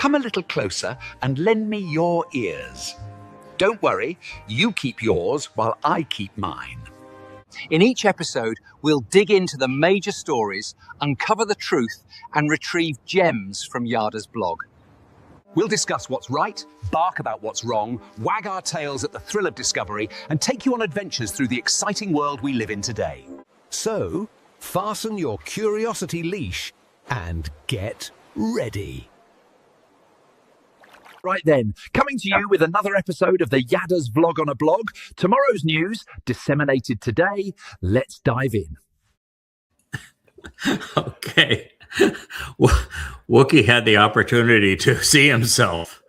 Come a little closer and lend me your ears. Don't worry, you keep yours while I keep mine. In each episode, we'll dig into the major stories, uncover the truth, and retrieve gems from Yada's blog. We'll discuss what's right, bark about what's wrong, wag our tails at the thrill of discovery, and take you on adventures through the exciting world we live in today. So, fasten your curiosity leash and get ready. Right then, coming to you with another episode of the Yada's Vlog on a Blog. Tomorrow's news, disseminated today. Let's dive in. Okay. Wookiee had the opportunity to see himself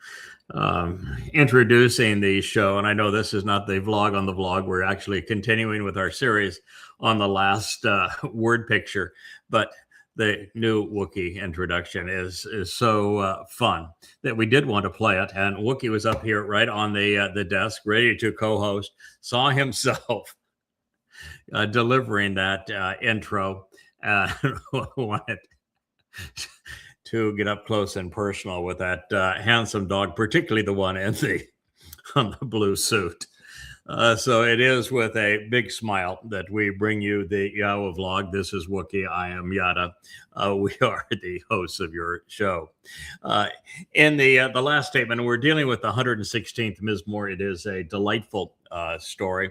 introducing the show. And I know this is not the vlog on the vlog. We're actually continuing with our series on the last word picture. But the new Wookiee introduction is so fun that we did want to play it. And Wookiee was up here right on the desk, ready to co-host, saw himself delivering that intro, and wanted to get up close and personal with that handsome dog, particularly the one in on the blue suit. So it is with a big smile that we bring you the Yahowah vlog. This is Wookiee. I am Yada. We are the hosts of your show. In the last statement, we're dealing with the 116th Mizmowr. It is a delightful story,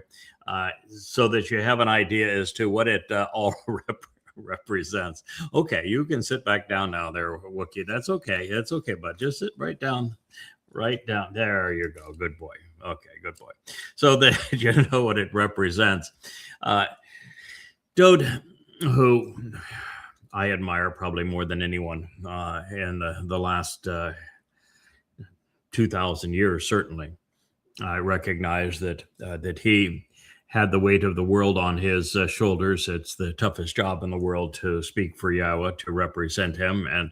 so that you have an idea as to what it all represents. Okay, you can sit back down now there, Wookiee. That's okay. It's okay, but just sit right down. Right down. There you go. Good boy. Okay, good boy. So that you know what it represents. Dowd, who I admire probably more than anyone in the last 2,000 years, certainly. I recognize that he had the weight of the world on his shoulders. It's the toughest job in the world to speak for Yahowah, to represent him, and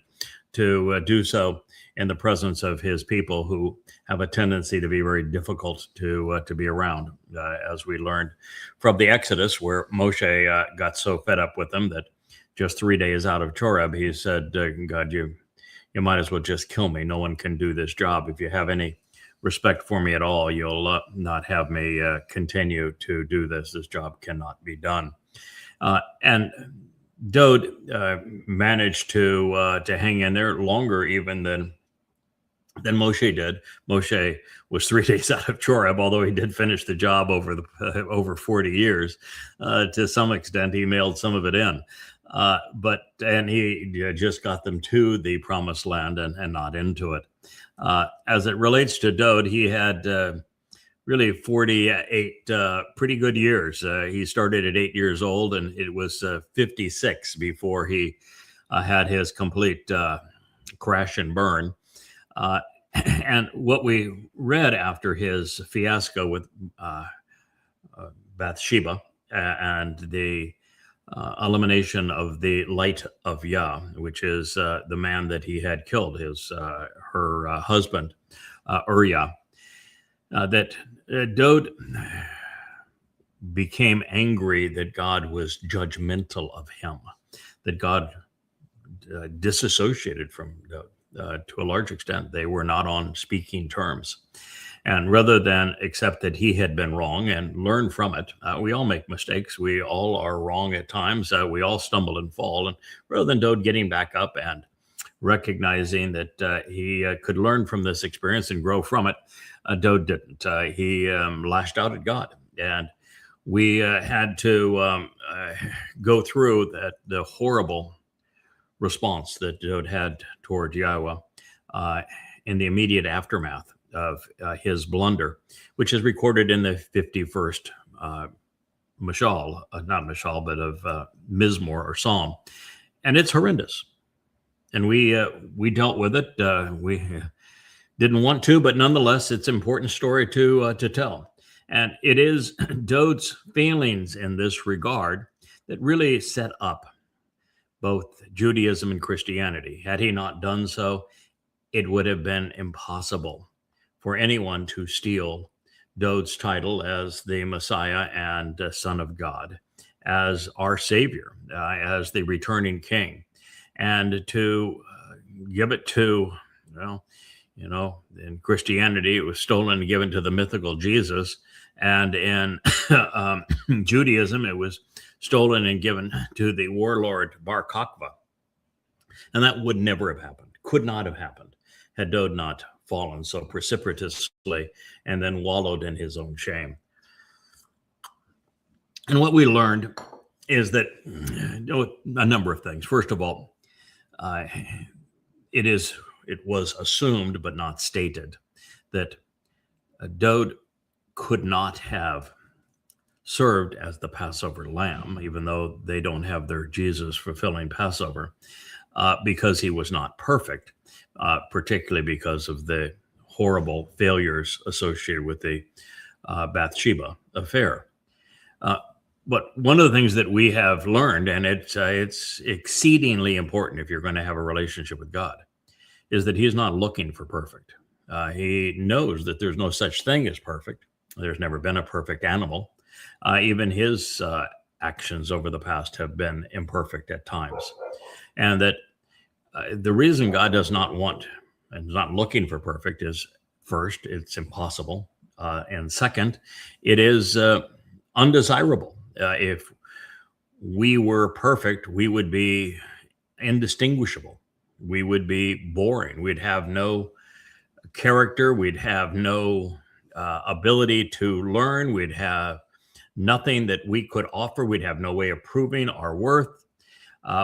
to do so in the presence of his people, who have a tendency to be very difficult to be around, as we learned from the Exodus, where Moshe got so fed up with them that just 3 days out of Choreb, he said, God, you might as well just kill me. No one can do this job. If you have any respect for me at all, you'll not have me continue to do this. This job cannot be done. And Dowd managed to hang in there longer even than Moshe did. Moshe was 3 days out of Choreb, although he did finish the job over 40 years. To some extent, he mailed some of it in. And he just got them to the promised land and not into it. As it relates to Dowd, he had really 48 pretty good years. He started at 8 years old, and it was 56 before he had his complete crash and burn. And what we read after his fiasco with Bathsheba and the elimination of the light of Yah, which is the man that he had killed, her husband, Uriah, that Dowd became angry that God was judgmental of him, that God disassociated from Dowd. To a large extent, they were not on speaking terms. And rather than accept that he had been wrong and learn from it, we all make mistakes. We all are wrong at times. We all stumble and fall. And rather than Dowd getting back up and recognizing that he could learn from this experience and grow from it, Dowd didn't. He lashed out at God. And we had to go through the horrible response that Dowd had toward Yahowah in the immediate aftermath of his blunder, which is recorded in the 51st Mashal, not Mashal, but of Mizmowr or Psalm. And it's horrendous. And we dealt with it. We didn't want to, but nonetheless, it's an important story to tell. And it is Dowd's failings in this regard that really set up both Judaism and Christianity. Had he not done so, it would have been impossible for anyone to steal Dowd's title as the Messiah and Son of God, as our Savior, as the returning King, and to give it to Well, in Christianity, it was stolen and given to the mythical Jesus. And in Judaism, it was stolen and given to the warlord Bar Kokhba. And that would never have happened, could not have happened, had Dowd not fallen so precipitously and then wallowed in his own shame. And what we learned is that a number of things. First of all, it was assumed but not stated that Dowd could not have served as the Passover lamb, even though they don't have their Jesus fulfilling Passover, because he was not perfect, particularly because of the horrible failures associated with the Bathsheba affair. But one of the things that we have learned, and it's exceedingly important if you're going to have a relationship with God, is that he's not looking for perfect. He knows that there's no such thing as perfect. There's never been a perfect animal. Even his actions over the past have been imperfect at times. And that the reason God does not want and is not looking for perfect is, first, it's impossible. And second, it is undesirable. If we were perfect, we would be indistinguishable. We would be boring. We'd have no character. We'd have no ability to learn. We'd have nothing that we could offer. We'd have no way of proving our worth.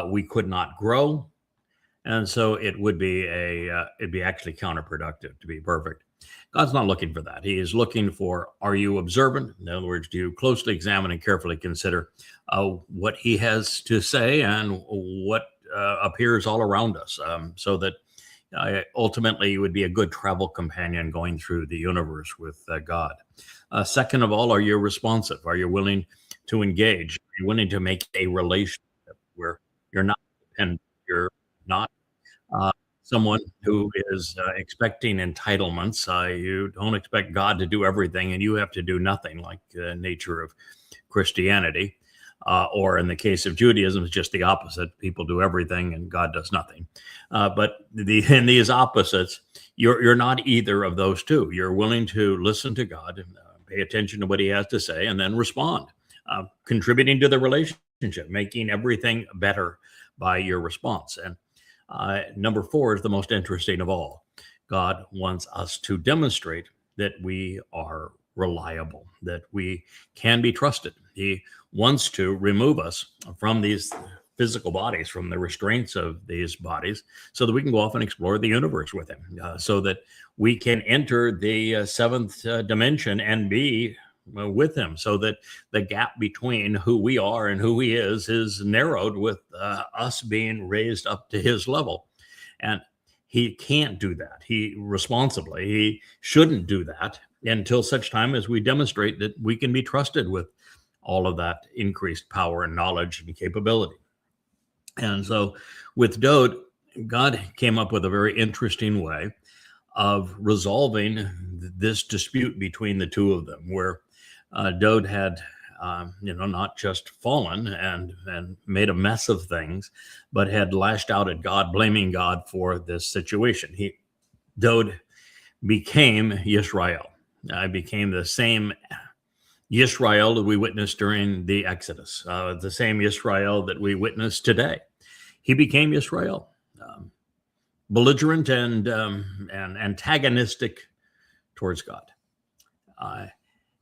We could not grow. And so it would be it'd be actually counterproductive to be perfect. God's not looking for that. He is looking for, are you observant? In other words, do you closely examine and carefully consider what he has to say and what appears all around us, so that ultimately you would be a good travel companion going through the universe with God. Second of all, are you responsive? Are you willing to engage? Are you willing to make a relationship where you're not dependent, you're not someone who is expecting entitlements? You don't expect God to do everything and you have to do nothing, like the nature of Christianity. Or in the case of Judaism, it's just the opposite. People do everything and God does nothing. But in these opposites, you're not either of those two. You're willing to listen to God, pay attention to what he has to say, and then respond, contributing to the relationship, making everything better by your response. And number 4 is the most interesting of all. God wants us to demonstrate that we are reliable, that we can be trusted. He wants to remove us from these physical bodies, from the restraints of these bodies, so that we can go off and explore the universe with him, so that we can enter the seventh dimension and be with him, so that the gap between who we are and who he is narrowed with us being raised up to his level. And he can't do that. He shouldn't do that until such time as we demonstrate that we can be trusted with all of that increased power and knowledge and capability. And so with Dowd, God came up with a very interesting way of resolving this dispute between the two of them, where Dowd had, not just fallen and made a mess of things, but had lashed out at God, blaming God for this situation. Dowd became Yisra'el. Became the same Yisra'el that we witnessed during the Exodus, the same Yisra'el that we witness today. He became Yisra'el, belligerent and antagonistic towards God.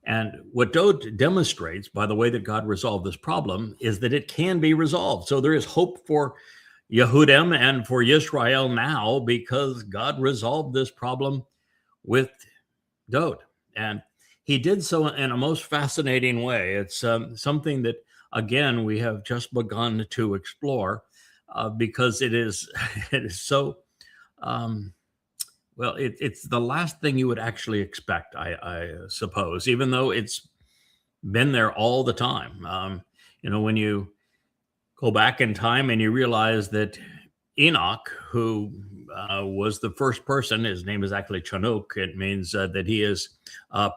And what Dowd demonstrates by the way that God resolved this problem is that it can be resolved. So there is hope for Yehudim and for Yisra'el now, because God resolved this problem with Dowd. And he did so in a most fascinating way. It's something that, again, we have just begun to explore, because it is so, it's the last thing you would actually expect, I suppose, even though it's been there all the time. When you go back in time and you realize that Enoch, who was the first person, his name is actually Chanuk. It means that he is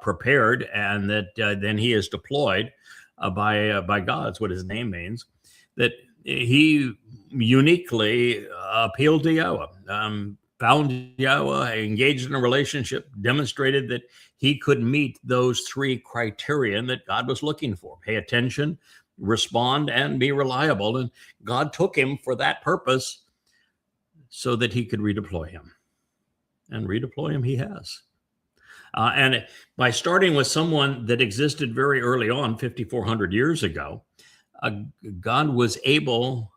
prepared, and that then he is deployed by God. That's what his name means. That he uniquely appealed to Yahowah. found Yahowah, engaged in a relationship, demonstrated that he could meet those three criterion that God was looking for: pay attention, respond, and be reliable. And God took him for that purpose so that he could redeploy him. And redeploy him he has. And by starting with someone that existed very early on, 5,400 years ago, God was able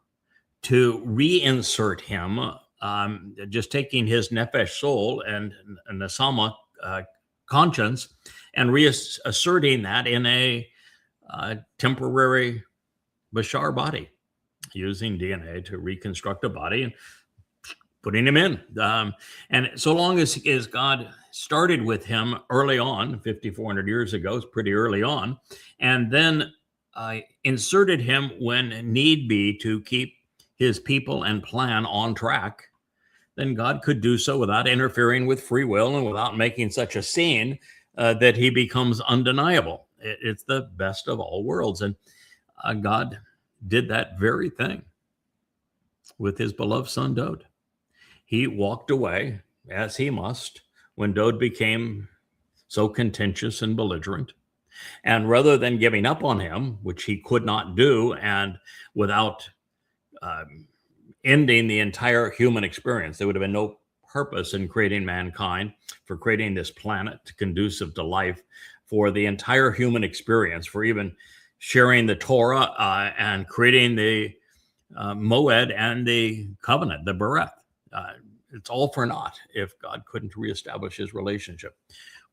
to reinsert him, just taking his Nephesh soul and Nasama conscience and reasserting that in a temporary Bashar body, using DNA to reconstruct a body and putting him in. And so long as God started with him early on, 5,400 years ago, it's pretty early on, and then inserted him when need be to keep his people and plan on track, then God could do so without interfering with free will and without making such a scene that he becomes undeniable. It's the best of all worlds. And God did that very thing with his beloved son, Dowd. He walked away, as he must, when Dowd became so contentious and belligerent. And rather than giving up on him, which he could not do, and without ending the entire human experience, there would have been no purpose in creating mankind, for creating this planet conducive to life, for the entire human experience, for even sharing the Torah and creating the Moed and the covenant, the Beryth. It's all for naught if God couldn't reestablish his relationship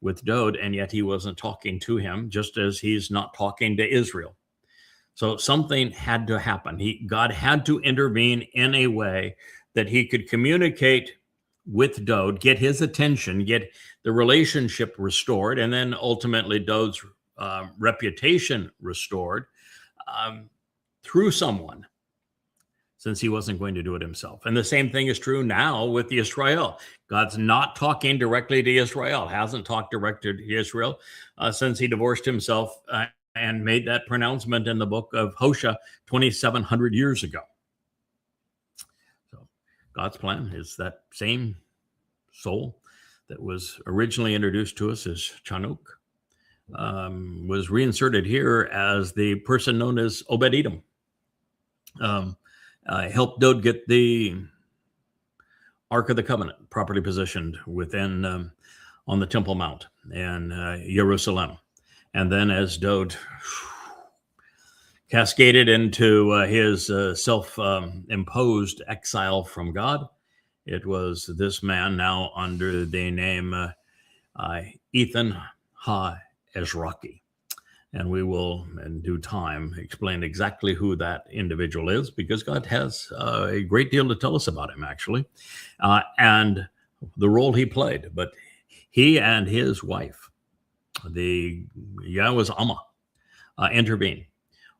with Dowd, and yet he wasn't talking to him, just as he's not talking to Israel. So something had to happen. God had to intervene in a way that he could communicate with Dowd, get his attention, get the relationship restored, and then ultimately Dowd's reputation restored through someone, since he wasn't going to do it himself. And the same thing is true now with Yisra'el. God's not talking directly to Yisra'el, hasn't talked directly to Israel since he divorced himself and made that pronouncement in the book of Hosea 2,700 years ago. So God's plan is that same soul that was originally introduced to us as Chanuk, was reinserted here as the person known as Obed-Edom. Helped Dowd get the Ark of the Covenant properly positioned within on the Temple Mount in Jerusalem. And then as Dowd cascaded into his self-imposed exile from God, it was this man now under the name Ethan Ha-Ezraki. And we will, in due time, explain exactly who that individual is, because God has a great deal to tell us about him, actually, and the role he played. But he and his wife, the Yahowah's Amma, intervened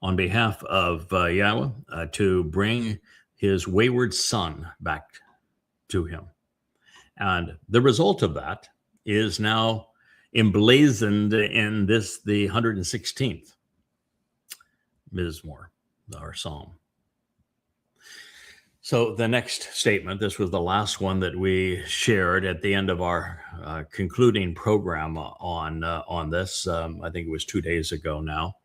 on behalf of Yahowah to bring his wayward son back to him. And the result of that is now emblazoned in this, the 116th Mizmowr, our psalm. So the next statement, this was the last one that we shared at the end of our concluding program on this. I think it was 2 days ago now.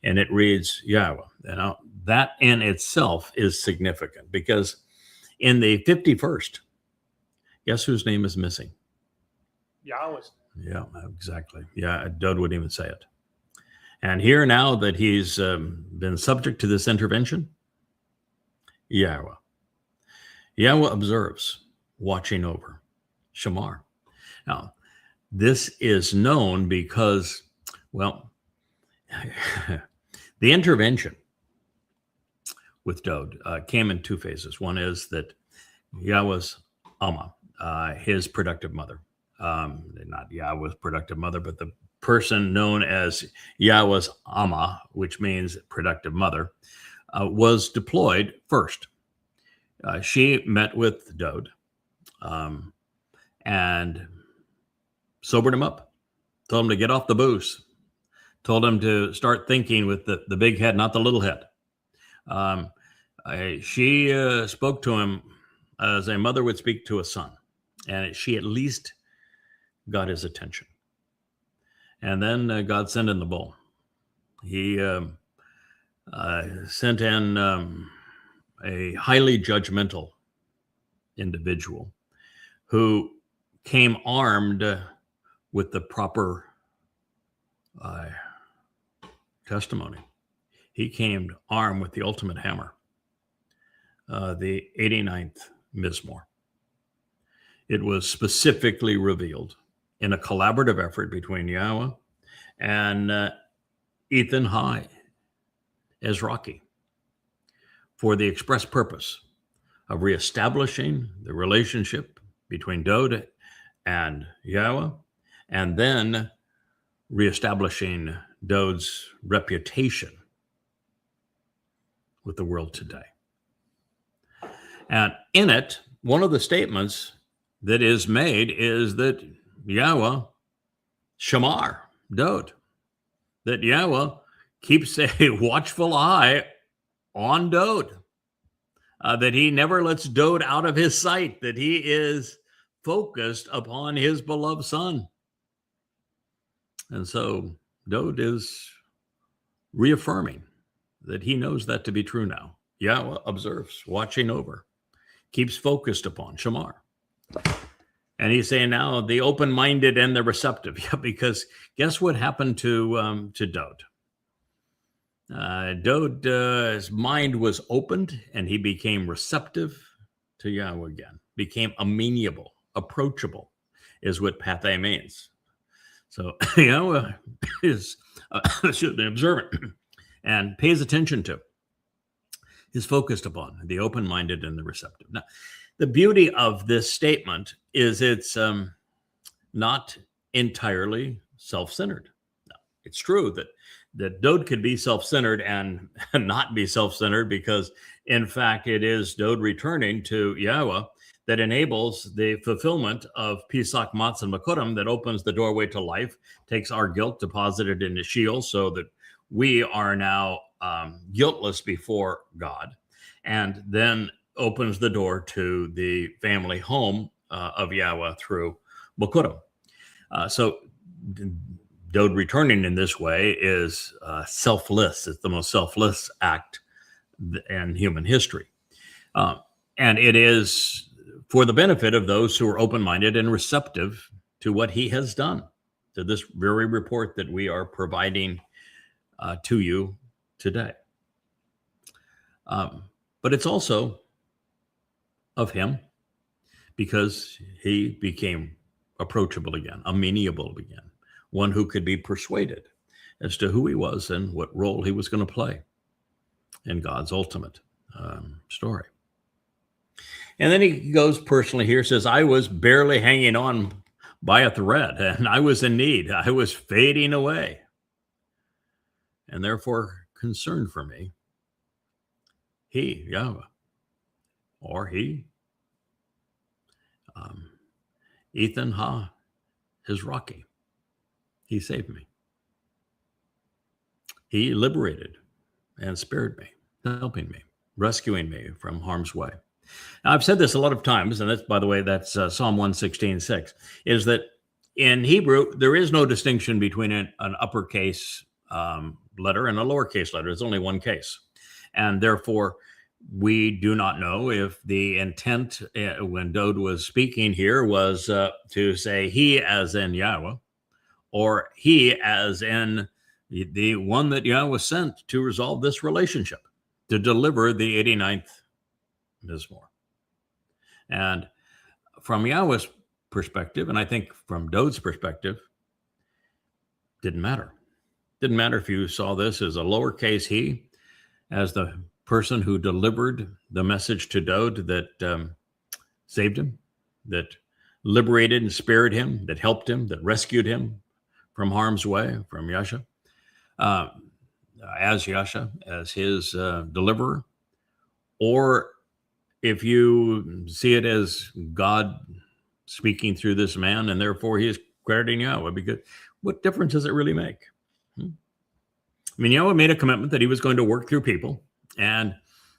And it reads, Yahowah. Now, that in itself is significant, because in the 51st, guess whose name is missing? Yahowah's. Yeah, exactly. Yeah, Dowd wouldn't even say it. And here now that he's been subject to this intervention, Yahowah. Yahowah observes, watching over, Shamar. Now, this is known because, well, the intervention with Dowd came in two phases. One is that Yahowah's Amma, his productive mother, not Yahowah's productive mother, but the person known as Yahowah's Amma, which means productive mother, was deployed first. She met with Dowd and sobered him up, told him to get off the booze, told him to start thinking with the big head, not the little head. She spoke to him as a mother would speak to a son. And she at least got his attention. And then God sent in the bull. He sent in a highly judgmental individual who came armed with the proper testimony. He came armed with the ultimate hammer, the 89th Mizmowr. It was specifically revealed in a collaborative effort between Yahowah and Ethan High as Rocky for the express purpose of reestablishing the relationship between Dowd and Yahowah, and then reestablishing Dowd's reputation with the world today. And in it, one of the statements that is made is that Yahowah shamar Dowd, that Yahowah keeps a watchful eye on Dowd, that he never lets Dowd out of his sight, that he is focused upon his beloved son. And so Dowd is reaffirming that he knows that to be true now. Yahowah observes, watching over, keeps focused upon shamar. And he's saying now the open-minded and the receptive. Yeah, because guess what happened to Dowd? Dowd's mind was opened and he became receptive to Yahowah again, became amenable, approachable, is what pathe means. So Yahowah is observant and pays attention to, is focused upon the open-minded and the receptive. Now, the beauty of this statement is it's not entirely self-centered. No, it's true that Dowd could be self-centered and not be self-centered, because in fact it is Dowd returning to Yahowah that enables the fulfillment of Pesach Matzah and Makurim, that opens the doorway to life, takes our guilt, deposited in the Sheol, so that we are now guiltless before God, and then opens the door to the family home of Yahowah through Makurim. So Dowd returning in this way is selfless. It's the most selfless act in human history. And it is for the benefit of those who are open-minded and receptive to what he has done, to this very report that we are providing to you today. But it's also of him, because he became approachable again, amenable again, one who could be persuaded as to who he was and what role he was going to play in God's ultimate story. And then he goes personally here, says, I was barely hanging on by a thread, and I was in need. I was fading away, and therefore concerned for me. He, Yahowah, or he, Ethan Ha, is Rocky. He saved me. He liberated and spared me, helping me, rescuing me from harm's way. Now, I've said this a lot of times, and that's, by the way, that's Psalm 116:6, is that in Hebrew, there is no distinction between an uppercase letter and a lowercase letter. There's only one case. And therefore, we do not know if the intent when Dowd was speaking here was to say he as in Yahowah, or he as in the one that Yahowah sent to resolve this relationship, to deliver the 89th Mizmowr. And from Yahowah's perspective, and I think from Dowd's perspective, didn't matter. Didn't matter if you saw this as a lowercase he, as the person who delivered the message to Dowd that saved him, that liberated and spared him, that helped him, that rescued him from harm's way, from Yasha, as Yasha, as his deliverer. Or if you see it as God speaking through this man, and therefore he is crediting Yahowah, because what difference does it really make? I mean, Yahowah made a commitment that he was going to work through people and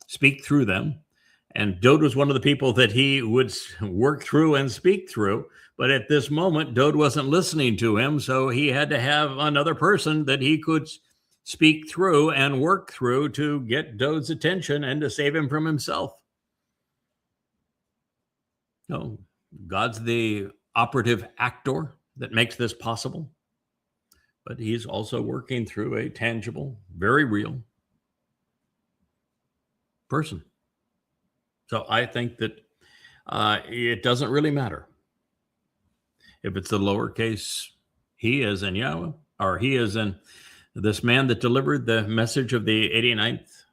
speak through them And Dowd was one of the people that he would work through and speak through. But at this moment, Dowd wasn't listening to him. So he had to have another person that he could speak through and work through to get Dowd's attention and to save him from himself. No, God's the operative actor that makes this possible. But he's also working through a tangible, very real person. So I think that it doesn't really matter if it's the lowercase he is in Yahowah, or he is in this man that delivered the message of the 89th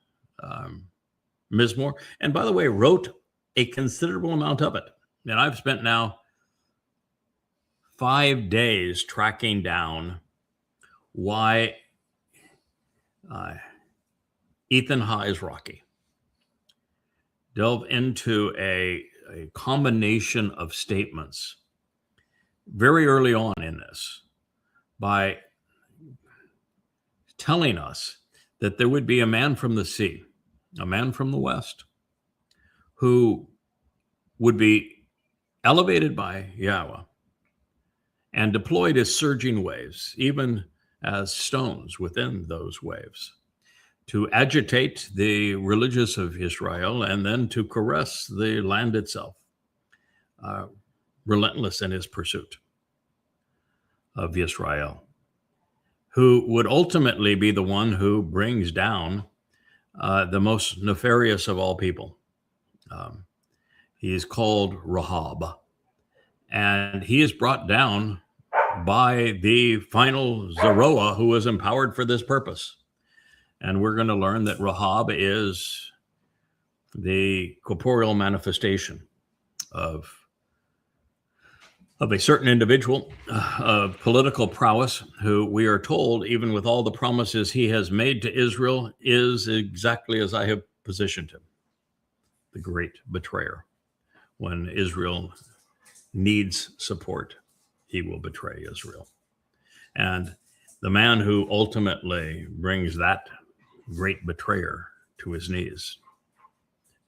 Mizmowr. And by the way, wrote a considerable amount of it. And I've spent now 5 days tracking down why Ethan Ha is Rocky. Delve into a combination of statements very early on in this by telling us that there would be a man from the sea, a man from the west, who would be elevated by Yahowah and deployed as surging waves, even as stones within those waves, to agitate the religious of Yisra'el and then to caress the land itself, relentless in his pursuit of Yisra'el, who would ultimately be the one who brings down the most nefarious of all people. He is called Rahab, and he is brought down by the final Yisra'el who was empowered for this purpose. And we're going to learn that Rahab is the corporeal manifestation of a certain individual of political prowess who we are told, even with all the promises he has made to Israel, is exactly as I have positioned him, the great betrayer. When Israel needs support, he will betray Israel. And the man who ultimately brings that great betrayer to his knees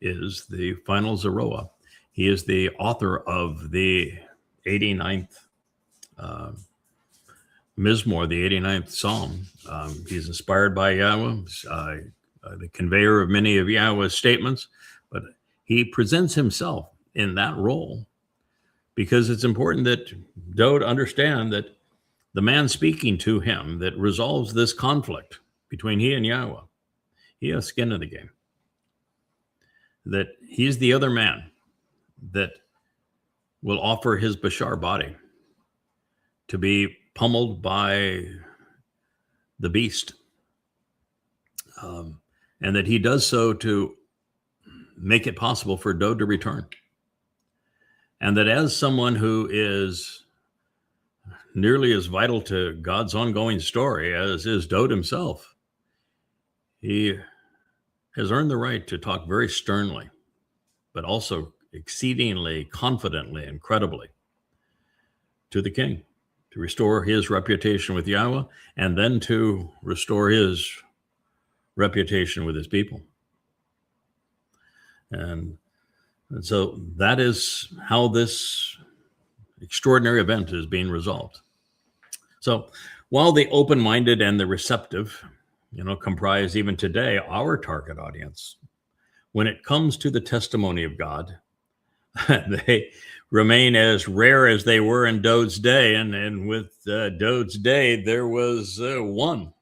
is the final Yisra'el. He is the author of the 89th Mizmowr, the 89th Psalm. He's inspired by Yahowah, the conveyor of many of Yahowah's statements, but he presents himself in that role because it's important that Dowd understand that the man speaking to him that resolves this conflict between he and Yahowah, he has skin in the game. That he's the other man that will offer his Bashar body to be pummeled by the beast. And that he does so to make it possible for Dowd to return. And that as someone who is nearly as vital to God's ongoing story as is Dowd himself, he has earned the right to talk very sternly, but also exceedingly confidently and credibly to the king, to restore his reputation with Yahowah, and then to restore his reputation with his people. And so that is how this extraordinary event is being resolved. So while the open-minded and the receptive, comprise even today our target audience, when it comes to the testimony of God, they remain as rare as they were in Dowd's day. And with Dowd's day, there was one.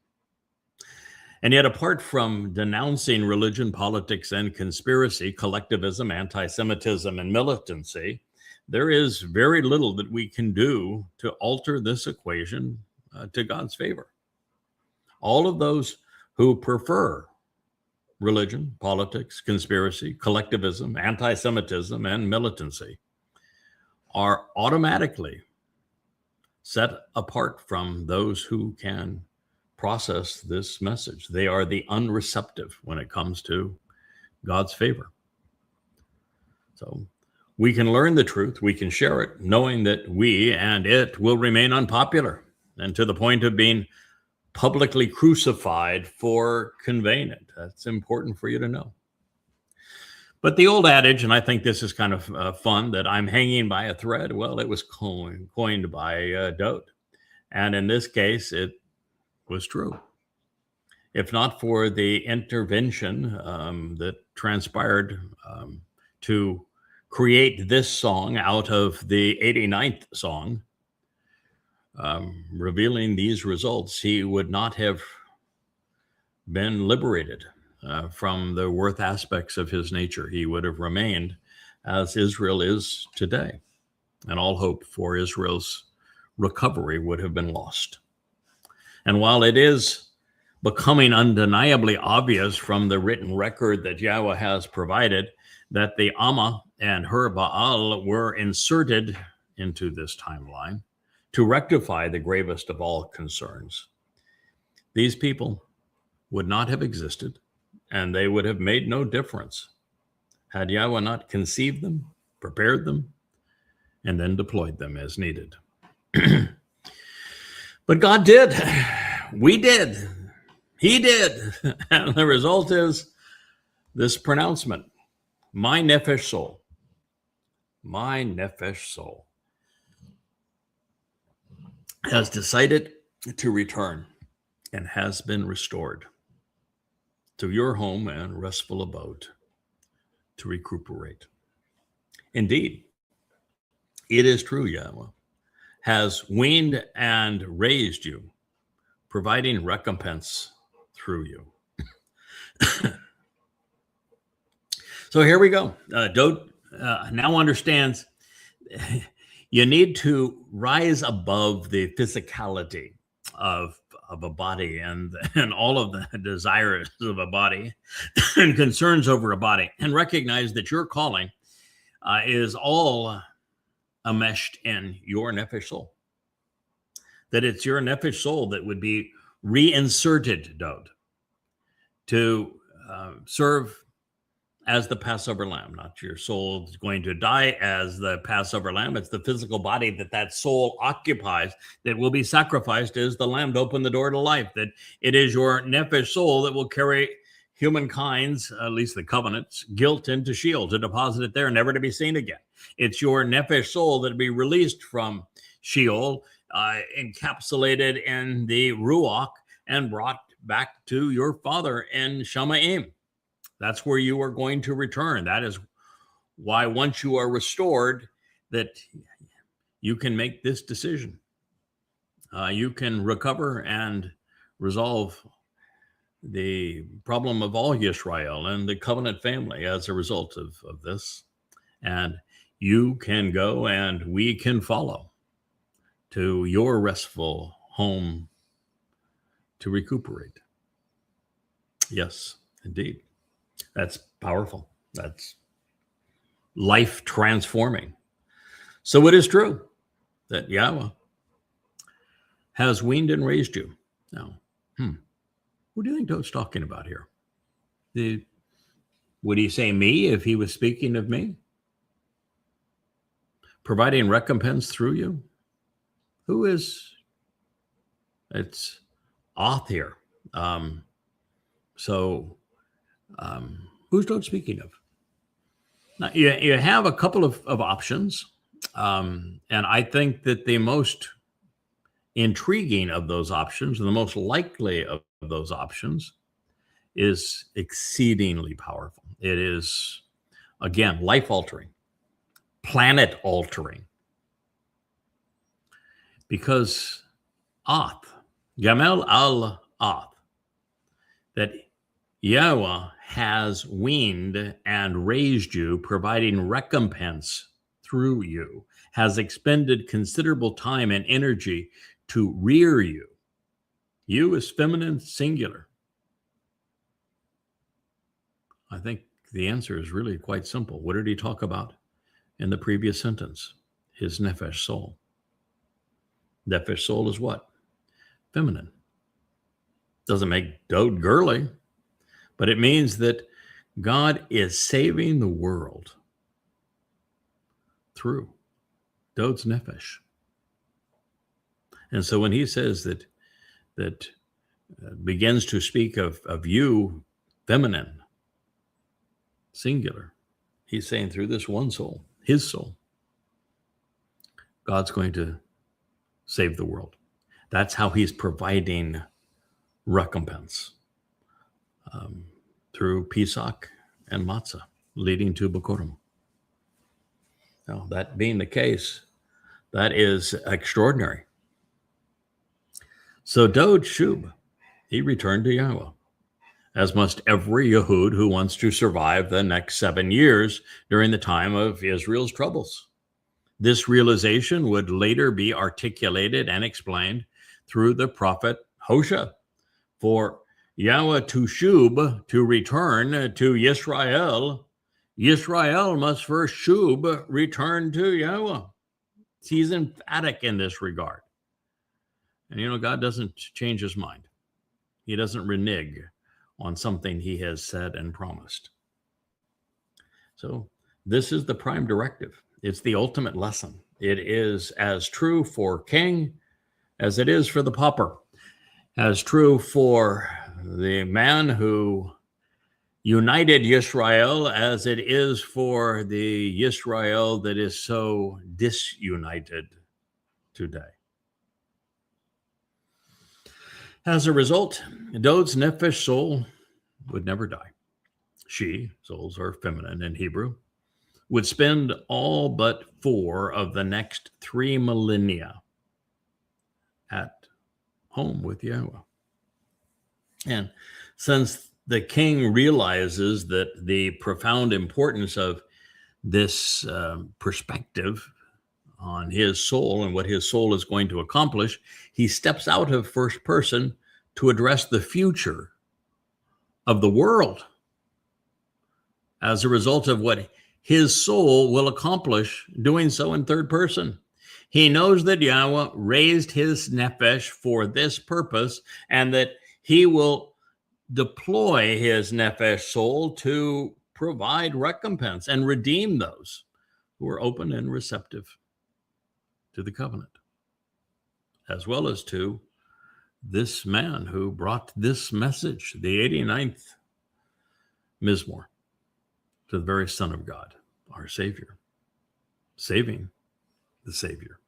And yet, apart from denouncing religion, politics, and conspiracy, collectivism, anti-Semitism, and militancy, there is very little that we can do to alter this equation to God's favor. All of those who prefer religion, politics, conspiracy, collectivism, anti-Semitism, and militancy are automatically set apart from those who can process this message. They are the unreceptive when it comes to God's favor. So we can learn the truth, we can share it, knowing that we and it will remain unpopular and to the point of being publicly crucified for conveying it. That's important for you to know. But the old adage, and I think this is kind of fun, that I'm hanging by a thread, well, it was coined by Dowd. And in this case, it was true. If not for the intervention that transpired to create this song out of the 89th song, revealing these results, he would not have been liberated from the worth aspects of his nature. He would have remained as Israel is today, and all hope for Israel's recovery would have been lost. And while it is becoming undeniably obvious from the written record that Yahowah has provided that the Amma and her Baal were inserted into this timeline to rectify the gravest of all concerns, these people would not have existed, and they would have made no difference had Yahowah not conceived them, prepared them, and then deployed them as needed. But God did. We did. He did. And the result is this pronouncement: my Nephesh soul, my Nephesh soul has decided to return and has been restored to your home and restful abode to recuperate. Indeed, it is true, Yahowah has weaned and raised you, providing recompense through you. So here we go. Dowd now understands you need to rise above the physicality of a body and all of the desires of a body and concerns over a body, and recognize that your calling is all enmeshed in your Nephesh soul. That it's your Nephesh soul that would be reinserted, Dowd, to serve as the Passover lamb. Not your soul is going to die as the Passover lamb. It's the physical body that soul occupies that will be sacrificed as the lamb to open the door to life. That it is your Nephesh soul that will carry humankind's, at least the covenant's, guilt into Sheol, to deposit it there, never to be seen again. It's your Nephesh soul that will be released from Sheol, encapsulated in the Ruach, and brought back to your Father in Shamayim. That's where you are going to return. That is why once you are restored, that you can make this decision. You can recover and resolve the problem of all Yisra'el and the covenant family as a result of this. And you can go and we can follow to your restful home to recuperate. Yes, indeed. That's powerful. That's life transforming. So it is true that Yahowah has weaned and raised you. Now, what do you think Dowd's talking about here? Would he say me if he was speaking of me? Providing recompense through you? Who is? It's Oth here. Who's Dowd speaking of? Now, you have a couple of options. And I think that the most intriguing of those options, and the most likely of those options, is exceedingly powerful. It is, again, life-altering, planet-altering. Because Oth, Gamel al-Oth, that Yahowah has weaned and raised you, providing recompense through you, has expended considerable time and energy to rear you. You is feminine singular. I think the answer is really quite simple. What did he talk about in the previous sentence? His Nephesh soul. Nephesh soul is what? Feminine. Doesn't make Dowd girly, but it means that God is saving the world through Dowd's Nephesh. And so when he says that begins to speak of you, feminine, singular, He's saying through this one soul, his soul, God's going to save the world. That's how he's providing recompense through Pesach and Matzah, leading to Bikurim. Now, that being the case, that is extraordinary. So Dowd Shub, he returned to Yahowah, as must every Yehud who wants to survive the next 7 years during the time of Israel's troubles. This realization would later be articulated and explained through the prophet Hosea. For Yahowah to Shub, to return to Yisra'el, Yisra'el must first Shub, return to Yahowah. He's emphatic in this regard. And God doesn't change his mind. He doesn't renege on something he has said and promised. So this is the prime directive. It's the ultimate lesson. It is as true for king as it is for the pauper, as true for the man who united Yisra'el as it is for the Yisra'el that is so disunited today. As a result, Dowd's Nephesh soul would never die. She, souls are feminine in Hebrew, would spend all but 4 of the next 3 millennia at home with Yahowah. And since the king realizes that the profound importance of this perspective on his soul and what his soul is going to accomplish, he steps out of first person to address the future of the world as a result of what his soul will accomplish doing so in third person. He knows that Yahowah raised his Nephesh for this purpose and that he will deploy his Nephesh soul to provide recompense and redeem those who are open and receptive to the covenant, as well as to this man who brought this message, the 89th Mizmowr, to the very Son of God, our Savior, saving the Savior.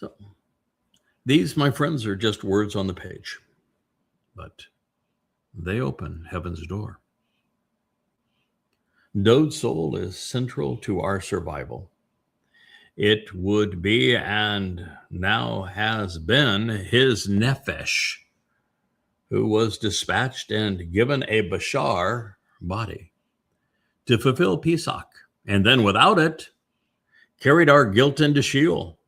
So these, my friends, are just words on the page, but they open heaven's door. Dowd's soul is central to our survival. It would be, and now has been, his Nephesh, who was dispatched and given a Bashar body to fulfill Pesach, and then without it, carried our guilt into Sheol,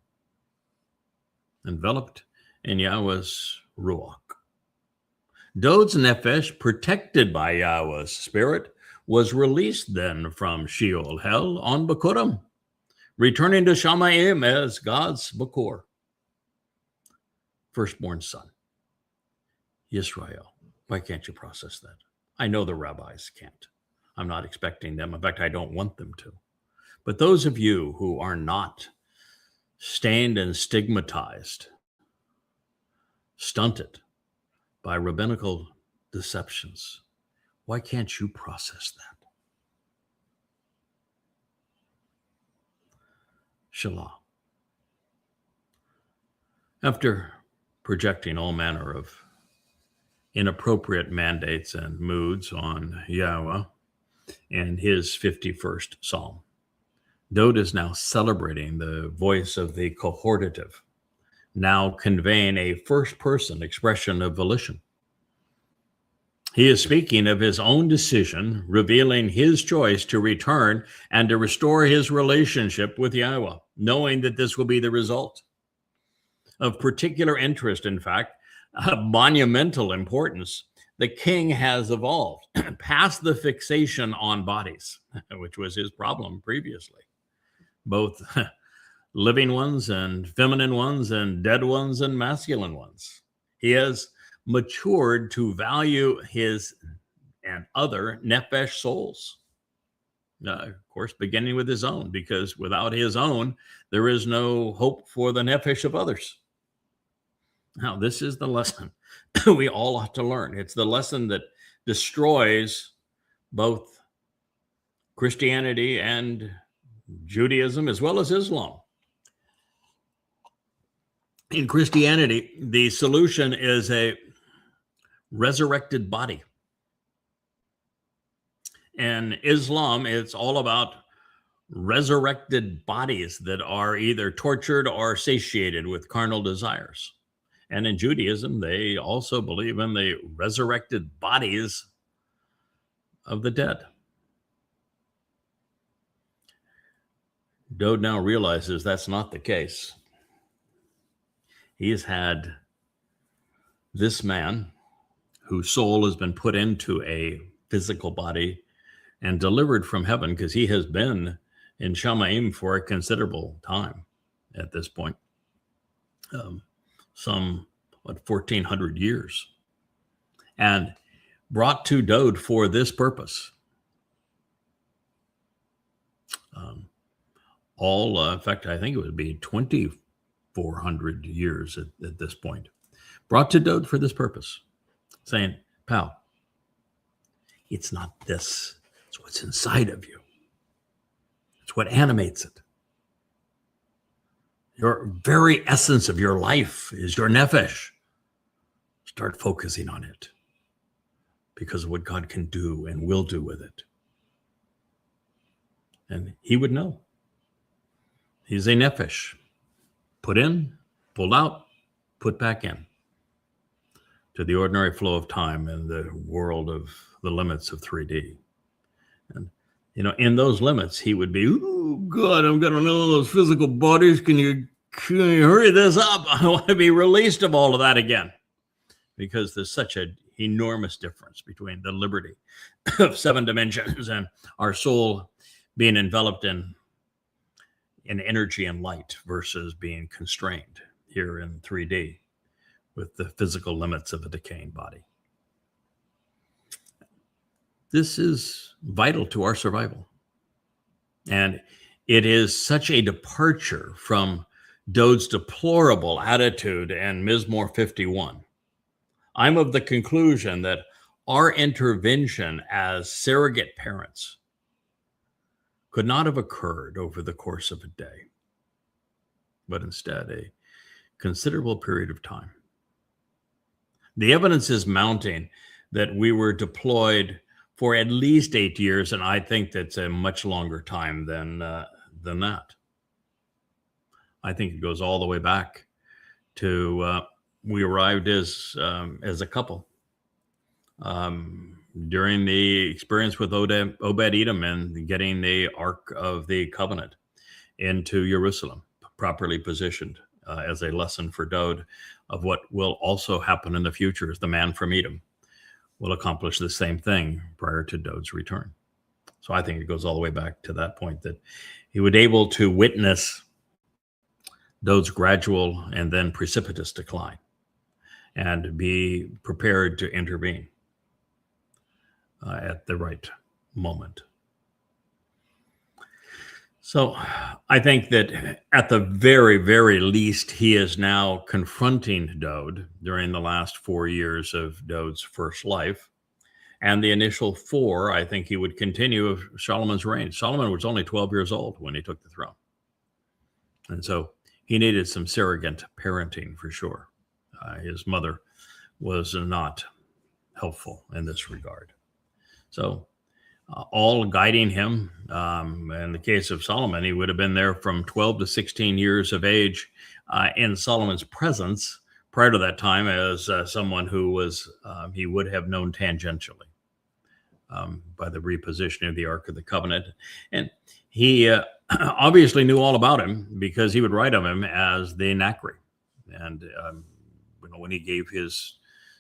enveloped in Yahowah's Ruach. Dowd's Nephesh, protected by Yahowah's Spirit, was released then from Sheol, hell, on Bikurim, returning to Shamayim as God's Bakor, firstborn son. Yisra'el, why can't you process that? I know the rabbis can't. I'm not expecting them. In fact, I don't want them to. But those of you who are not stained and stigmatized, stunted by rabbinical deceptions, why can't you process that? Shalah. After projecting all manner of inappropriate mandates and moods on Yahowah in his 51st Psalm, Dowd is now celebrating the voice of the cohortative, now conveying a first-person expression of volition. He is speaking of his own decision, revealing his choice to return and to restore his relationship with Yahowah, knowing that this will be the result. Of particular interest, in fact, monumental importance, the king has evolved past the fixation on bodies, which was his problem previously, both living ones and feminine ones and dead ones and masculine ones. He has matured to value his and other Nephesh souls. Of course, beginning with his own, because without his own, there is no hope for the Nephesh of others. Now, this is the lesson we all ought to learn. It's the lesson that destroys both Christianity and Judaism, as well as Islam. In Christianity, the solution is a resurrected body. In Islam, it's all about resurrected bodies that are either tortured or satiated with carnal desires. And in Judaism, they also believe in the resurrected bodies of the dead. Dowd now realizes that's not the case. He has had this man whose soul has been put into a physical body and delivered from heaven, because he has been in Shamaim for a considerable time at this point, some 1,400 years, and brought to Dowd for this purpose. In fact, I think it would be 2,400 years at this point, brought to Dowd for this purpose, saying, pal, it's not this, it's what's inside of you. It's what animates it. Your very essence of your life is your Nephesh. Start focusing on it because of what God can do and will do with it. And he would know. He's a Nephesh. Put in, pulled out, put back in to the ordinary flow of time and the world of the limits of 3D. And, in those limits, he would be, oh, God, I'm going to know those physical bodies. Can you hurry this up? I want to be released of all of that again. Because there's such an enormous difference between the liberty of 7 dimensions and our soul being enveloped in energy and light versus being constrained here in 3D with the physical limits of a decaying body. This is vital to our survival. And it is such a departure from Dowd's deplorable attitude in Mizmowr 51. I'm of the conclusion that our intervention as surrogate parents could not have occurred over the course of a day, but instead a considerable period of time. The evidence is mounting that we were deployed for at least 8 years, and I think that's a much longer time than that. I think it goes all the way back to we arrived as a couple during the experience with Obed-Edom and getting the Ark of the Covenant into Jerusalem, properly positioned as a lesson for Dowd of what will also happen in the future as the man from Edom will accomplish the same thing prior to Dowd's return. So I think it goes all the way back to that point that he was able to witness Dowd's gradual and then precipitous decline and be prepared to intervene at the right moment. So I think that at the very, very least, he is now confronting Dowd during the last 4 years of Dowd's first life. And the initial 4, I think he would continue of Solomon's reign. Solomon was only 12 years old when he took the throne. And so he needed some surrogate parenting for sure. His mother was not helpful in this regard. So all guiding him. In the case of Solomon, he would have been there from 12 to 16 years of age in Solomon's presence prior to that time as someone who was, he would have known tangentially by the repositioning of the Ark of the Covenant. And he obviously knew all about him because he would write of him as the Nachri. And when he gave his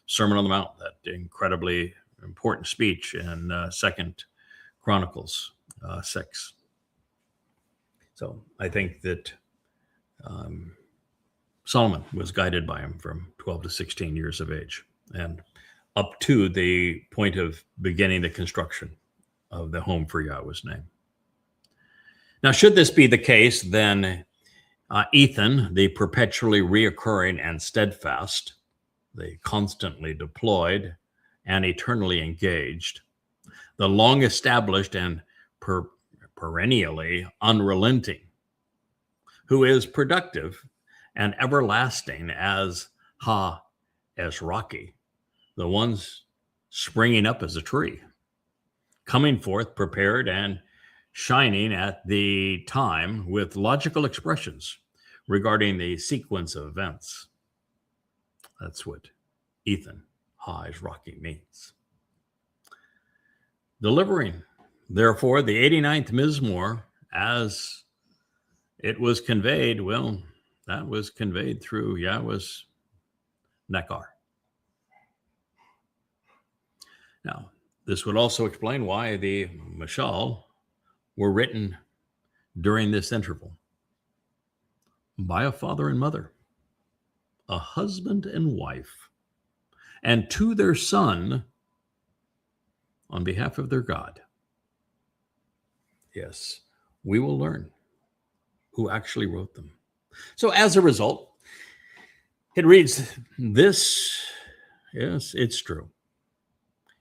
Sermon on the Mount, that incredibly important speech in 2nd Chronicles 6. So I think that Solomon was guided by him from 12 to 16 years of age and up to the point of beginning the construction of the home for Yahweh's name. Now, should this be the case, then Ethan, the perpetually reoccurring and steadfast, the constantly deployed and eternally engaged, the long established and perennially unrelenting, who is productive and everlasting as Rocky, the ones springing up as a tree, coming forth prepared and shining at the time with logical expressions regarding the sequence of events. That's what Ethan is Rocky means. Delivering, therefore, the 89th Mizmowr as it was conveyed, well, that was conveyed through Yahweh's Nekar. Now, this would also explain why the Mashal were written during this interval by a father and mother, a husband and wife, and to their son on behalf of their God. Yes, we will learn who actually wrote them. So as a result, it reads this, yes, it's true.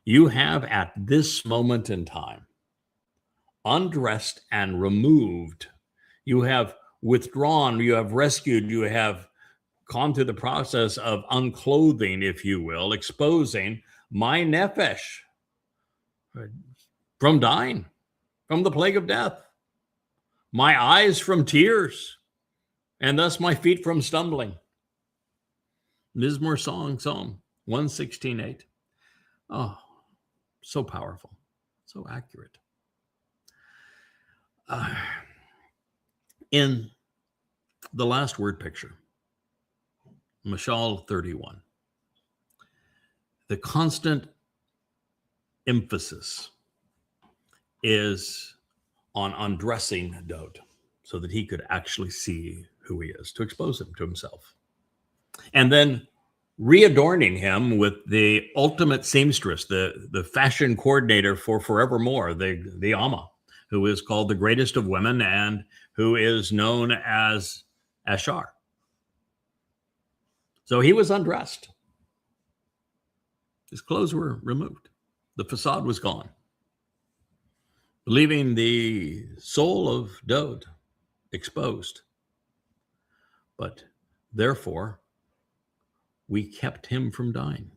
You have at this moment in time undressed and removed. You have withdrawn, you have rescued, you have gone through the process of unclothing, if you will, exposing my Nephesh from dying, from the plague of death, my eyes from tears, and thus my feet from stumbling. Mizmowr song, Psalm 116:8. Oh, so powerful, so accurate. In the last word picture, Mashal 31, the constant emphasis is on undressing Dowd so that he could actually see who he is, to expose him to himself. And then readorning him with the ultimate seamstress, the fashion coordinator for forevermore, the Amma, who is called the greatest of women and who is known as Ashar. So he was undressed. His clothes were removed. The facade was gone, leaving the soul of Dowd exposed. But therefore, we kept him from dying.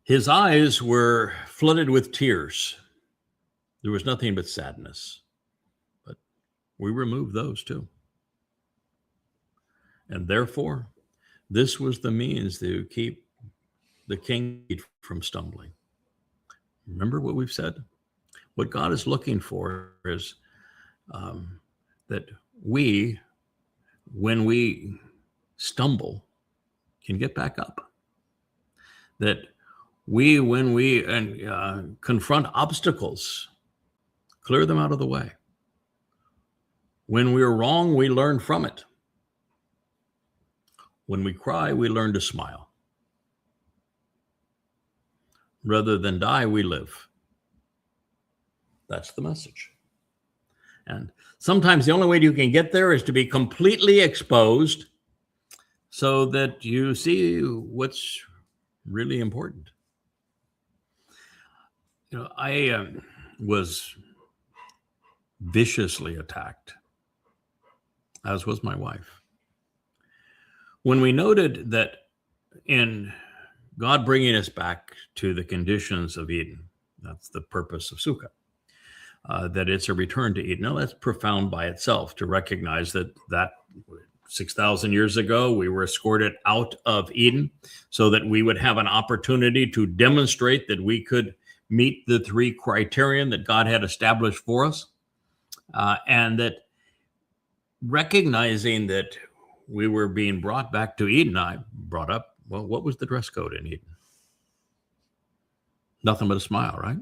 His eyes were flooded with tears. There was nothing but sadness. But we removed those too. And therefore, this was the means to keep the king from stumbling. Remember what we've said? What God is looking for is that we, when we stumble, can get back up. That we, when we confront obstacles, clear them out of the way. When we're wrong, we learn from it. When we cry, we learn to smile. Rather than die, we live. That's the message. And sometimes the only way you can get there is to be completely exposed so that you see what's really important. You know, I was viciously attacked, as was my wife. When we noted that in God bringing us back to the conditions of Eden, that's the purpose of Sukkah, that it's a return to Eden. Now, that's profound by itself to recognize that 6,000 years ago, we were escorted out of Eden so that we would have an opportunity to demonstrate that we could meet the three criterion that God had established for us. And that recognizing that we were being brought back to Eden, I brought up, well, what was the dress code in Eden? Nothing but a smile, right?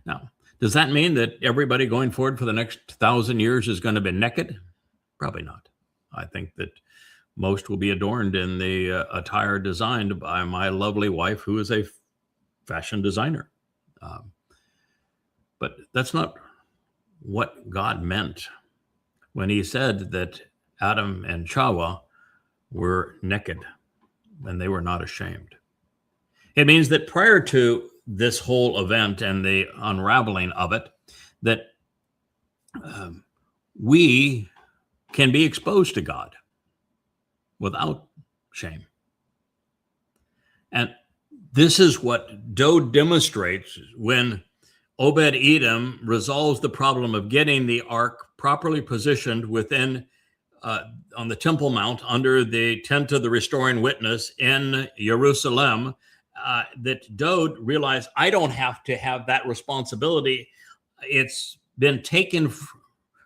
Now, does that mean that everybody going forward for the next 1,000 years is going to be naked? Probably not. I think that most will be adorned in the attire designed by my lovely wife, who is a fashion designer. But that's not what God meant when he said that Adam and Yahowah were naked and they were not ashamed. It means that prior to this whole event and the unraveling of it, that we can be exposed to God without shame. And this is what Dowd demonstrates when Obed-Edom resolves the problem of getting the ark properly positioned within on the Temple Mount under the tent of the restoring witness in Jerusalem. That Dowd realized, I don't have to have that responsibility. It's been taken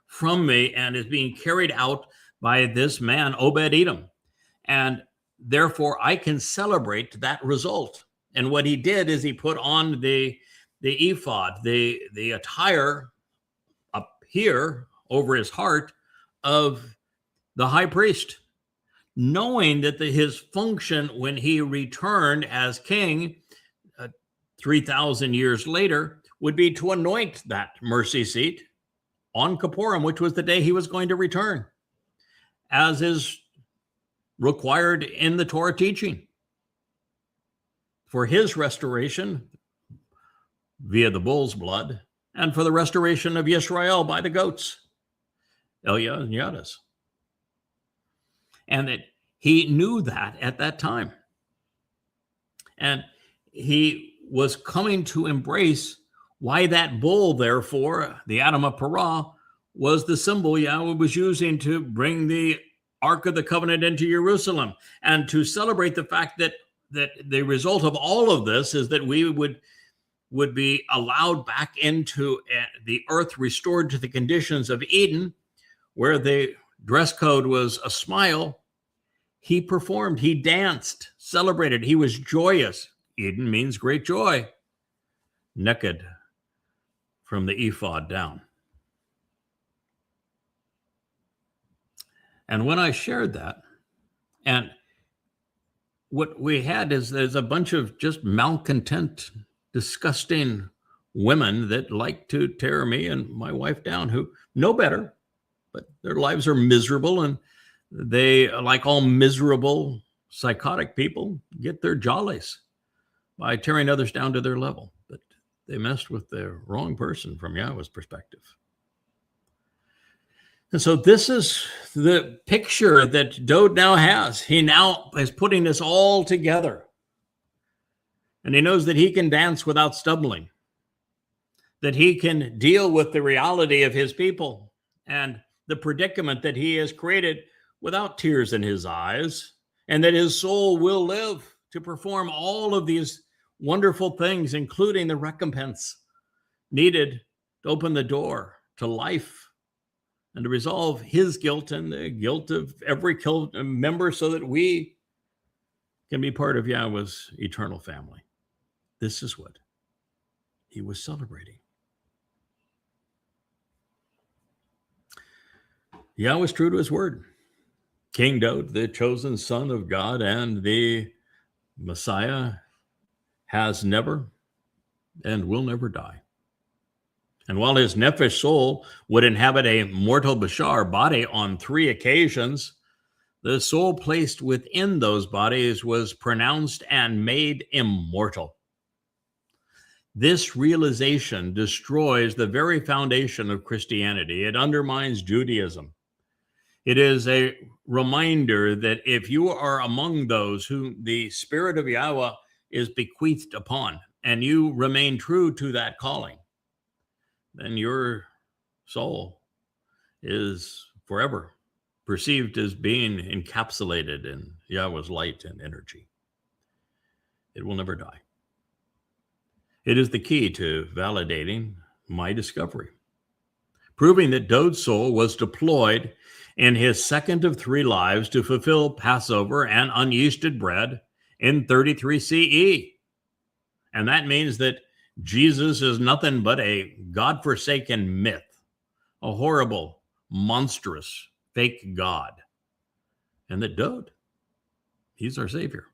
from me and is being carried out by this man, Obed-Edom. And therefore, I can celebrate that result. And what he did is he put on the ephod, the attire up here over his heart of the high priest, knowing that his function when he returned as king 3,000 years later would be to anoint that mercy seat on Kippurim, which was the day he was going to return, as is required in the Torah teaching, for his restoration via the bull's blood, and for the restoration of Yisra'el by the goats, Elia and Yadis. And that he knew that at that time. And he was coming to embrace why that bull, therefore, the Adam of Parah, was the symbol Yahweh was using to bring the Ark of the Covenant into Jerusalem, and to celebrate the fact that the result of all of this is that we would be allowed back into the earth, restored to the conditions of Eden, where the dress code was a smile. He performed, he danced, celebrated, he was joyous. Eden means great joy. Naked from the ephod down. And when I shared that, and what we had is there's a bunch of just malcontent, disgusting women that like to tear me and my wife down, who know better, but their lives are miserable, and they, like all miserable, psychotic people, get their jollies by tearing others down to their level. But they messed with the wrong person from Yahweh's perspective. And so this is the picture that Dowd now has. He now is putting this all together. And he knows that he can dance without stumbling, that he can deal with the reality of his people and the predicament that he has created without tears in his eyes, and that his soul will live to perform all of these wonderful things, including the recompense needed to open the door to life and to resolve his guilt and the guilt of every member, so that we can be part of Yahweh's eternal family. This is what he was celebrating. Yahweh was true to his word. King Dowd, the chosen son of God and the Messiah, has never and will never die. And while his Nephesh soul would inhabit a mortal bashar body on 3 occasions, the soul placed within those bodies was pronounced and made immortal. This realization destroys the very foundation of Christianity. It undermines Judaism. It is a reminder that if you are among those who the Spirit of Yahweh is bequeathed upon, and you remain true to that calling, then your soul is forever perceived as being encapsulated in Yahweh's light and energy. It will never die. It is the key to validating my discovery, proving that Dowd's soul was deployed in his second of 3 lives to fulfill Passover and unyeasted bread in 33 CE. And that means that Jesus is nothing but a God-forsaken myth, a horrible, monstrous, fake God. And that Dowd, he's our Savior.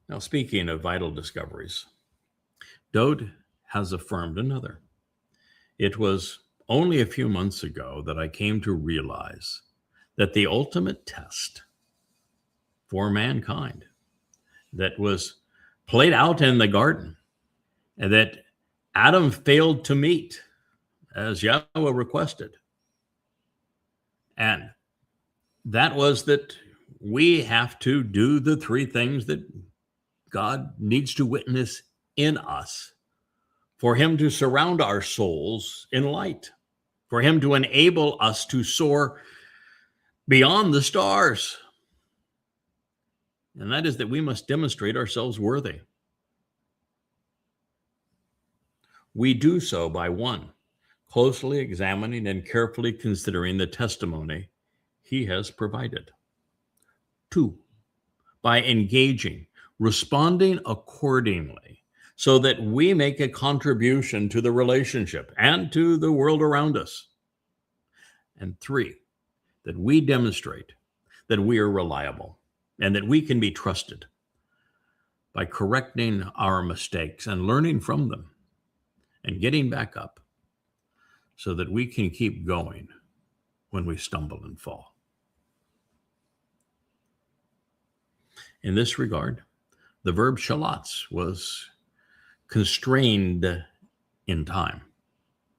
Now, speaking of vital discoveries, Dowd has affirmed another. It was only a few months ago that I came to realize that the ultimate test for mankind that was played out in the garden and that Adam failed to meet as Yahowah requested. And that was that we have to do the three things that God needs to witness in us for him to surround our souls in light, for him to enable us to soar beyond the stars. And that is that we must demonstrate ourselves worthy. We do so by one, closely examining and carefully considering the testimony he has provided. Two, by engaging, responding accordingly, so that we make a contribution to the relationship and to the world around us. And three, that we demonstrate that we are reliable and that we can be trusted by correcting our mistakes and learning from them and getting back up so that we can keep going when we stumble and fall. In this regard, the verb shalats was constrained in time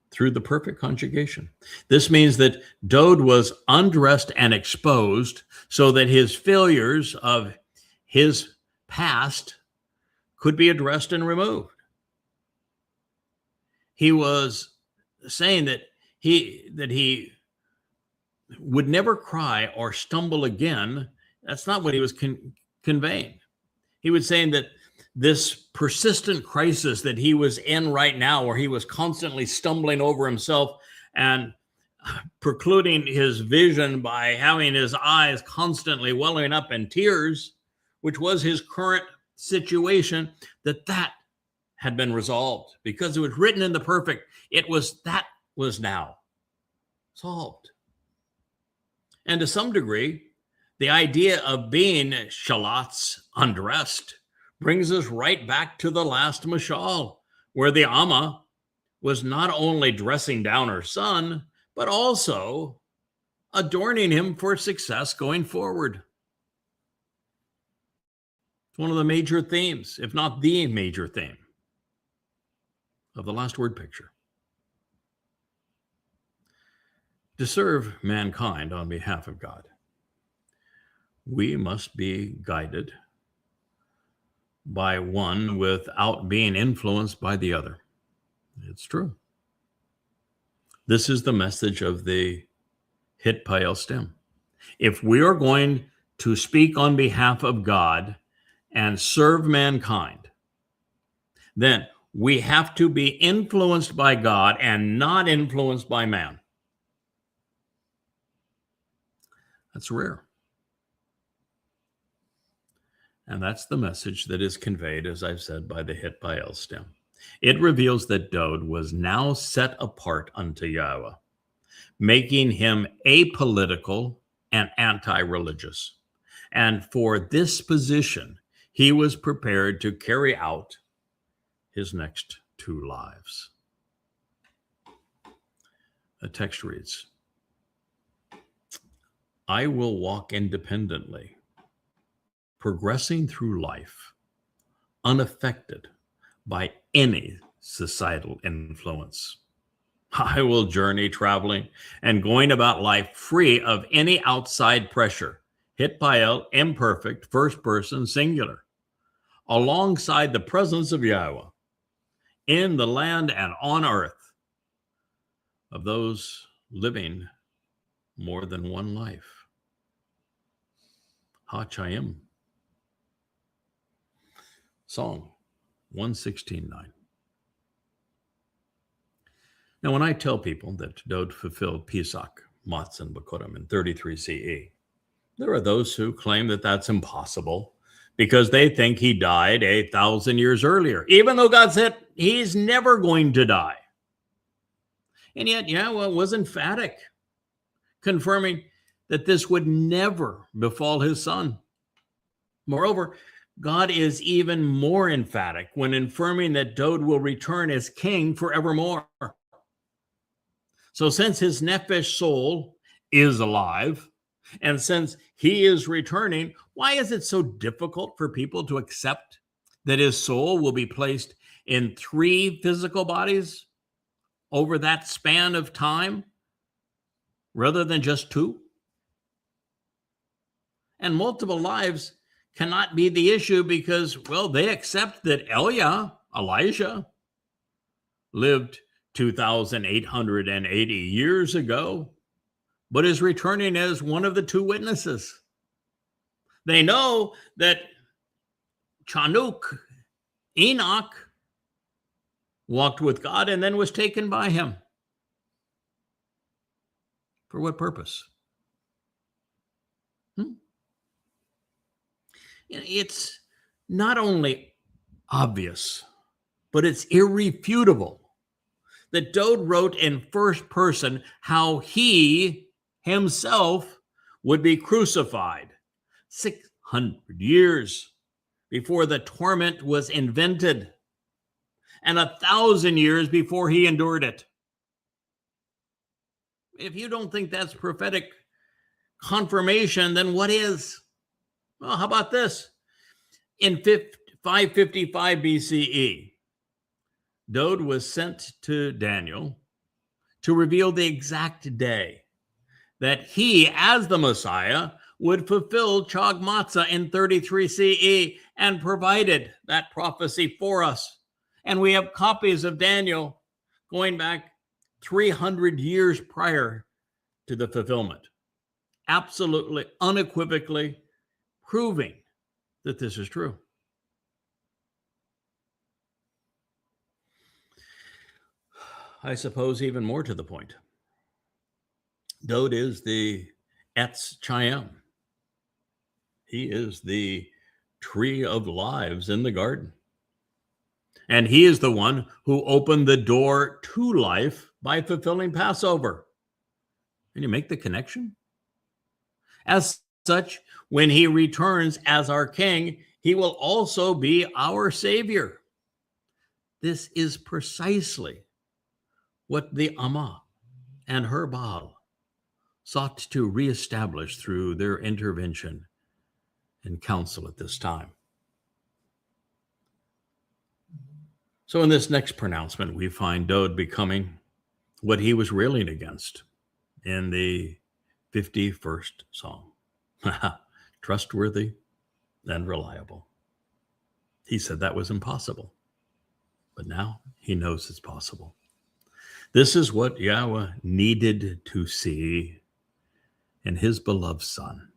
through the perfect conjugation. This means that Dowd was undressed and exposed so that his failures of his past could be addressed and removed. He was saying that he would never cry or stumble again. That's not what he was conveying. He was saying that this persistent crisis that he was in right now, where he was constantly stumbling over himself and precluding his vision by having his eyes constantly welling up in tears, which was his current situation, that had been resolved because it was written in the perfect. That was now solved. And to some degree, the idea of being shalats, undressed, brings us right back to the last mashal, where the Amma was not only dressing down her son, but also adorning him for success going forward. It's one of the major themes, if not the major theme, of the last word picture. To serve mankind on behalf of God, we must be guided by one without being influenced by the other. It's true. This is the message of the Hitpael stem. If we are going to speak on behalf of God and serve mankind, then we have to be influenced by God and not influenced by man. That's rare. And that's the message that is conveyed, as I've said, by the Hitpael stem. It reveals that Dowd was now set apart unto Yahowah, making him apolitical and anti-religious. And for this position, he was prepared to carry out his next two lives. The text reads, I will walk independently, progressing through life, unaffected by any societal influence. I will journey traveling and going about life free of any outside pressure. Hitpael, imperfect, first person, singular, alongside the presence of Yahowah in the land and on earth of those living more than one life. Ha-Chaim. Song 116:9. Now, when I tell people that Dowd fulfilled Pesach, Matzah, and Bikurim in 33 CE, there are those who claim that that's impossible because they think he died 1,000 years earlier, even though God said he's never going to die. And yet Yahowah was emphatic, confirming that this would never befall his son. Moreover, God is even more emphatic when affirming that Dowd will return as king forevermore. So since his Nephesh soul is alive, And since he is returning, why is it so difficult for people to accept that his soul will be placed in 3 physical bodies over that span of time rather than just 2? And multiple lives cannot be the issue because, well, they accept that Elijah, lived 2,880 years ago, but is returning as one of the 2 witnesses. They know that Enoch, walked with God and then was taken by him. For what purpose? It's not only obvious, but it's irrefutable that Dowd wrote in first person how he himself would be crucified 600 years before the torment was invented and 1,000 years before he endured it. If you don't think that's prophetic confirmation, then what is? Well, how about this? In 555 BCE, Dowd was sent to Daniel to reveal the exact day that he, as the Messiah, would fulfill Chag Matzah in 33 CE and provided that prophecy for us. And we have copies of Daniel going back 300 years prior to the fulfillment, absolutely, unequivocally proving that this is true. I suppose even more to the point, Dowd is the Etz Chaim. He is the tree of lives in the garden. And he is the one who opened the door to life by fulfilling Passover. Can you make the connection? As such, when he returns as our king, he will also be our savior. This is precisely what the Amma and her Baal sought to reestablish through their intervention and counsel at this time. So in this next pronouncement, we find Dowd becoming what he was railing against in the 51st Psalm. Trustworthy and reliable. He said that was impossible, but now he knows it's possible. This is what Yahowah needed to see in his beloved son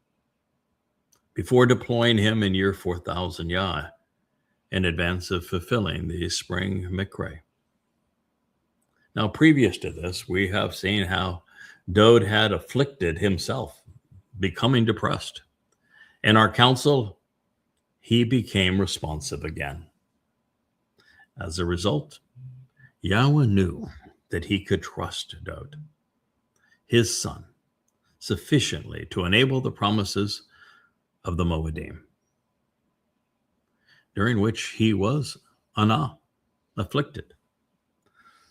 before deploying him in year 4000 Yah in advance of fulfilling the spring Mikre. Now, previous to this, we have seen how Dowd had afflicted himself, becoming depressed. In our counsel, he became responsive again. As a result, Yahowah knew that he could trust Dowd, his son, sufficiently to enable the promises of the Moedim, during which he was afflicted,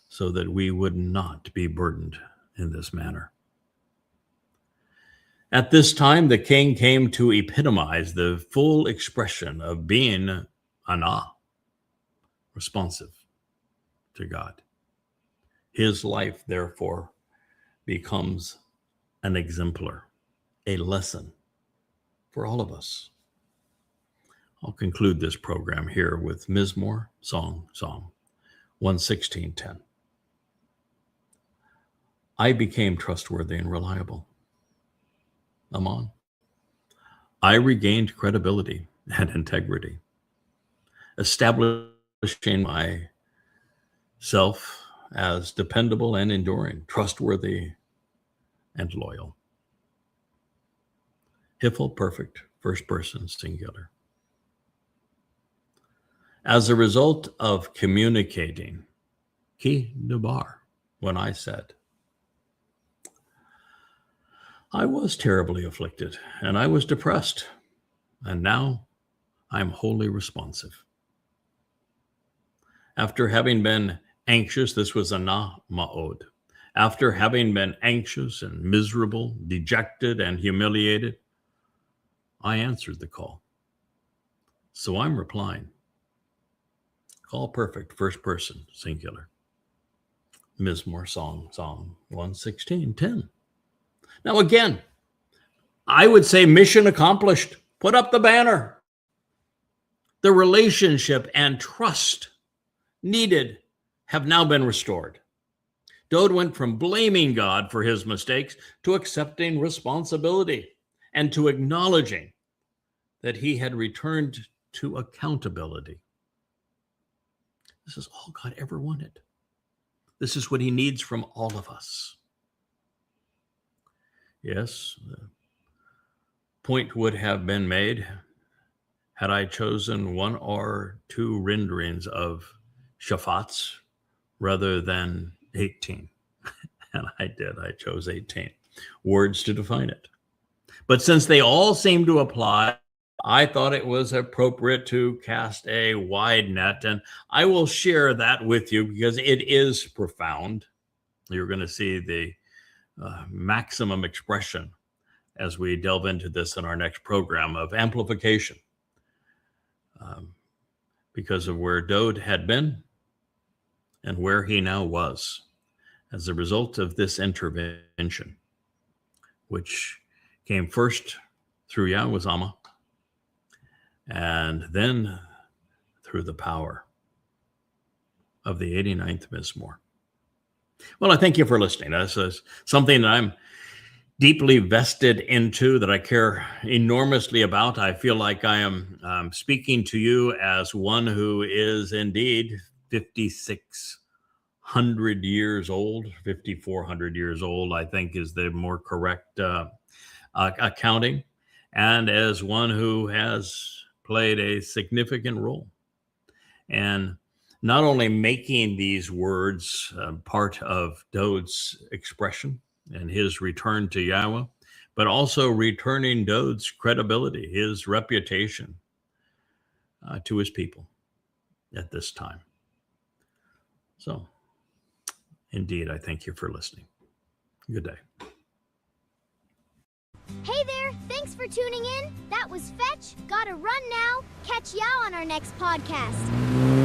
so that we would not be burdened in this manner. At this time, the king came to epitomize the full expression of being responsive to God. His life, therefore, becomes an exemplar, a lesson for all of us. I'll conclude this program here with Mizmowr, Psalm 116:10. I became trustworthy and reliable. Aman. I regained credibility and integrity, establishing myself as dependable and enduring, trustworthy and loyal. Hiphil, perfect, first person, singular. As a result of communicating, ki dabar, when I said, I was terribly afflicted and I was depressed, and now I'm wholly responsive. After having been anxious, this was ana ma'od, After having been anxious and miserable, dejected and humiliated, I answered the call. So I'm replying. Call perfect, first person, singular. Mizmowr song, Psalm 116:10. Now again, I would say mission accomplished. Put up the banner. The relationship and trust needed have now been restored. Dowd went from blaming God for his mistakes to accepting responsibility and to acknowledging that he had returned to accountability. This is all God ever wanted. This is what he needs from all of us. Yes, the point would have been made had I chosen one or two renderings of Shaphat's rather than 18. And I did. I chose 18 words to define it. But since they all seem to apply, I thought it was appropriate to cast a wide net, and I will share that with you because it is profound. You're going to see the maximum expression as we delve into this in our next program of amplification, because of where Dowd had been and where he now was as a result of this intervention, which came first through Yahowah's Amma, and then through the power of the 89th Mizmowr. Well, I thank you for listening. This is something that I'm deeply vested into, that I care enormously about. I feel like I am speaking to you as one who is indeed 5,600 years old, 5,400 years old, I think is the more correct accounting, and as one who has played a significant role. And not only making these words part of Dowd's expression and his return to Yahowah, but also returning Dowd's credibility, his reputation to his people at this time. So, indeed, I thank you for listening. Good day. Hey there, thanks for tuning in. That was Fetch. Gotta run now. Catch Yao on our next podcast.